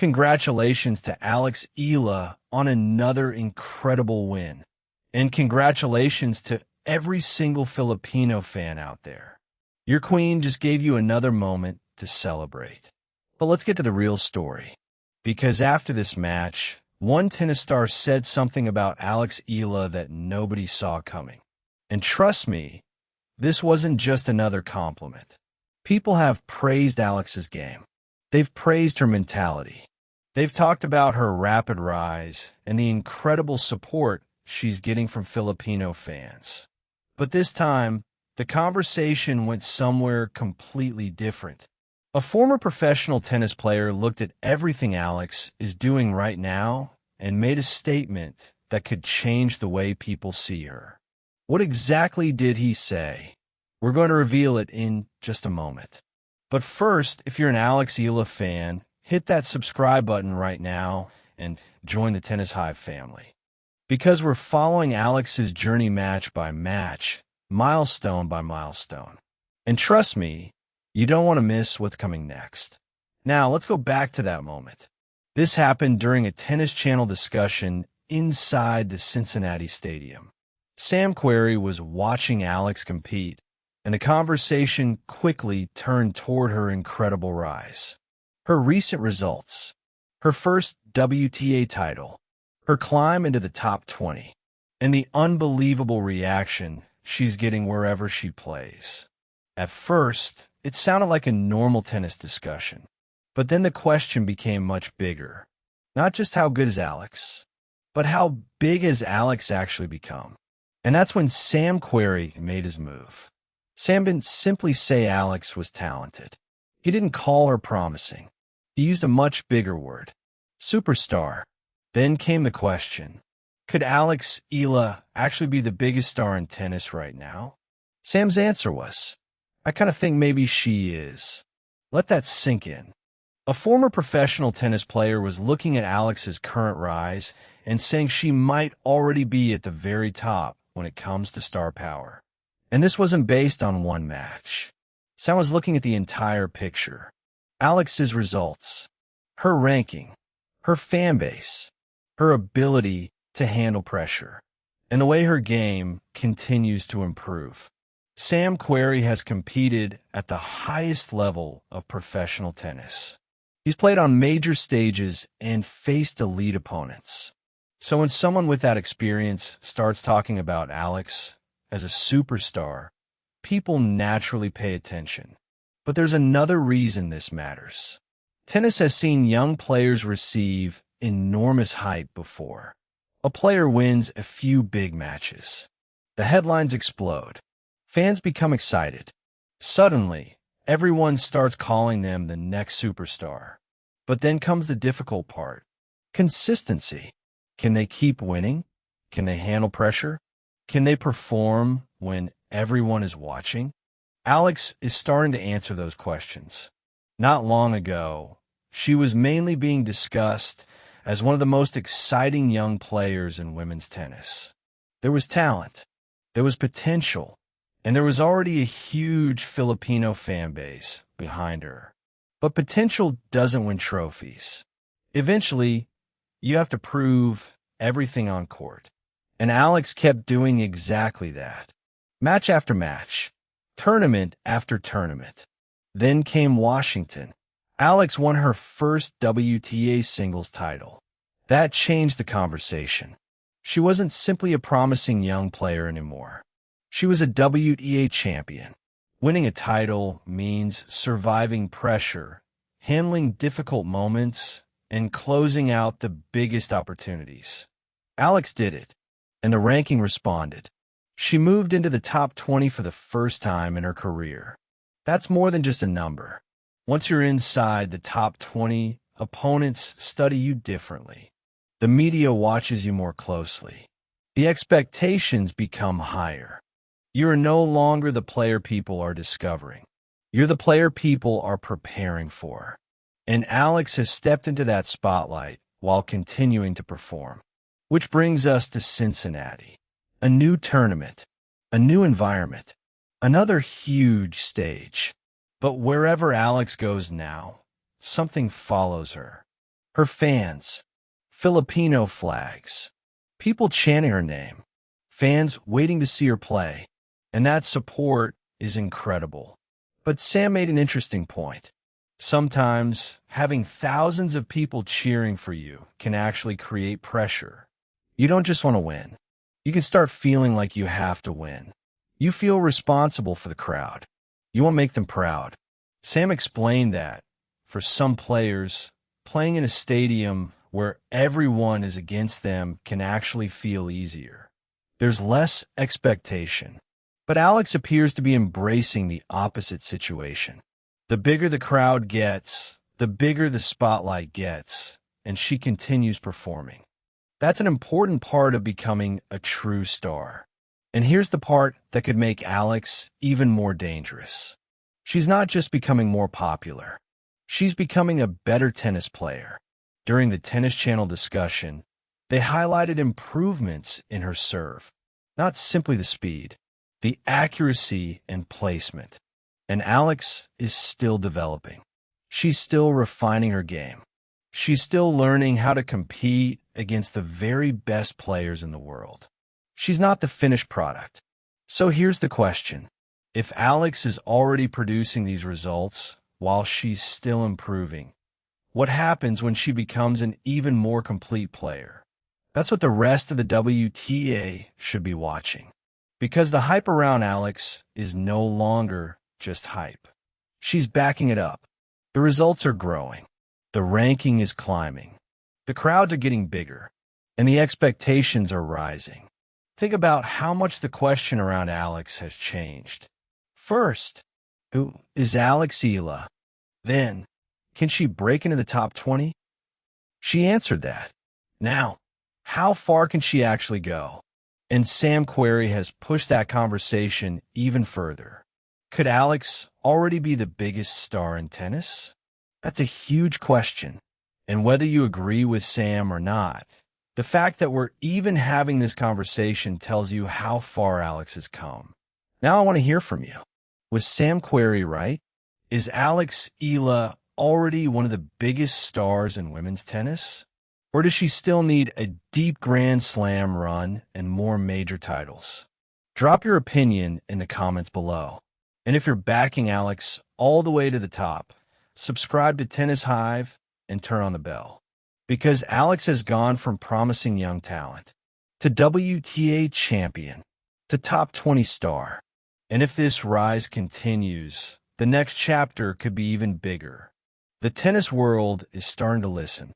Congratulations to Alex Eala on another incredible win. And congratulations to every single Filipino fan out there. Your queen just gave you another moment to celebrate. But let's get to the real story. Because after this match, one tennis star said something about Alex Eala that nobody saw coming. And trust me, this wasn't just another compliment. People have praised Alex's game. They've praised her mentality. They've talked about her rapid rise and the incredible support she's getting from Filipino fans. But this time, the conversation went somewhere completely different. A former professional tennis player looked at everything Alex is doing right now and made a statement that could change the way people see her. What exactly did he say? We're going to reveal it in just a moment. But first, if you're an Alex Eala fan, hit that subscribe button right now and join the Tennis Hive family. Because we're following Alex's journey match by match, milestone by milestone. And trust me, you don't want to miss what's coming next. Now, let's go back to that moment. This happened during a Tennis Channel discussion inside the Cincinnati stadium. Sam Querrey was watching Alex compete, and the conversation quickly turned toward her incredible rise. Her recent results, her first WTA title, her climb into the top 20, and the unbelievable reaction she's getting wherever she plays. At first, it sounded like a normal tennis discussion, but then the question became much bigger. Not just how good is Alex, but how big has Alex actually become? And that's when Sam Querrey made his move. Sam didn't simply say Alex was talented. He didn't call her promising. He used a much bigger word, superstar. Then came the question, could Alex Eala actually be the biggest star in tennis right now? Sam's answer was, I kind of think maybe she is. Let that sink in. A former professional tennis player was looking at Alex's current rise and saying she might already be at the very top when it comes to star power. And this wasn't based on one match. Sam was looking at the entire picture. Alex's results, her ranking, her fan base, her ability to handle pressure, and the way her game continues to improve. Sam Querrey has competed at the highest level of professional tennis. He's played on major stages and faced elite opponents. So when someone with that experience starts talking about Alex as a superstar, people naturally pay attention. But there's another reason this matters. Tennis has seen young players receive enormous hype before. A player wins a few big matches. The headlines explode. Fans become excited. Suddenly, everyone starts calling them the next superstar. But then comes the difficult part. Consistency. Can they keep winning? Can they handle pressure? Can they perform when everyone is watching? Alex is starting to answer those questions. Not long ago, she was mainly being discussed as one of the most exciting young players in women's tennis. There was talent, there was potential, and there was already a huge Filipino fan base behind her. But potential doesn't win trophies. Eventually, you have to prove everything on court. And Alex kept doing exactly that. Match after match, tournament after tournament. Then came Washington. Alex won her first WTA singles title. That changed the conversation. She wasn't simply a promising young player anymore. She was a WTA champion. Winning a title means surviving pressure, handling difficult moments, and closing out the biggest opportunities. Alex did it, and the ranking responded. She moved into the top 20 for the first time in her career. That's more than just a number. Once you're inside the top 20, opponents study you differently. The media watches you more closely. The expectations become higher. You are no longer the player people are discovering. You're the player people are preparing for. And Alex has stepped into that spotlight while continuing to perform. Which brings us to Cincinnati. A new tournament, a new environment, another huge stage. But wherever Alex goes now, something follows her. Her fans, Filipino flags, people chanting her name, fans waiting to see her play, and that support is incredible. But Sam made an interesting point. Sometimes having thousands of people cheering for you can actually create pressure. You don't just want to win. You can start feeling like you have to win. You feel responsible for the crowd. You want to make them proud. Sam explained that, for some players, playing in a stadium where everyone is against them can actually feel easier. There's less expectation. But Alex appears to be embracing the opposite situation. The bigger the crowd gets, the bigger the spotlight gets, and she continues performing. That's an important part of becoming a true star. And here's the part that could make Alex even more dangerous. She's not just becoming more popular. She's becoming a better tennis player. During the Tennis Channel discussion, they highlighted improvements in her serve, not simply the speed, the accuracy and placement. And Alex is still developing. She's still refining her game. She's still learning how to compete against the very best players in the world. She's not the finished product. So here's the question. If Alex is already producing these results while she's still improving, what happens when she becomes an even more complete player? That's what the rest of the WTA should be watching. Because the hype around Alex is no longer just hype. She's backing it up. The results are growing. The ranking is climbing. The crowds are getting bigger. And the expectations are rising. Think about how much the question around Alex has changed. First, who is Alex Eala? Then, can she break into the top 20? She answered that. Now, how far can she actually go? And Sam Querrey has pushed that conversation even further. Could Alex already be the biggest star in tennis? That's a huge question. And whether you agree with Sam or not, the fact that we're even having this conversation tells you how far Alex has come. Now I want to hear from you. Was Sam Querrey right? Is Alex Eala already one of the biggest stars in women's tennis? Or does she still need a deep Grand Slam run and more major titles? Drop your opinion in the comments below. And if you're backing Alex all the way to the top, subscribe to Tennis Hive and turn on the bell. Because Alex has gone from promising young talent to WTA champion to top 20 star. And if this rise continues, the next chapter could be even bigger. The tennis world is starting to listen.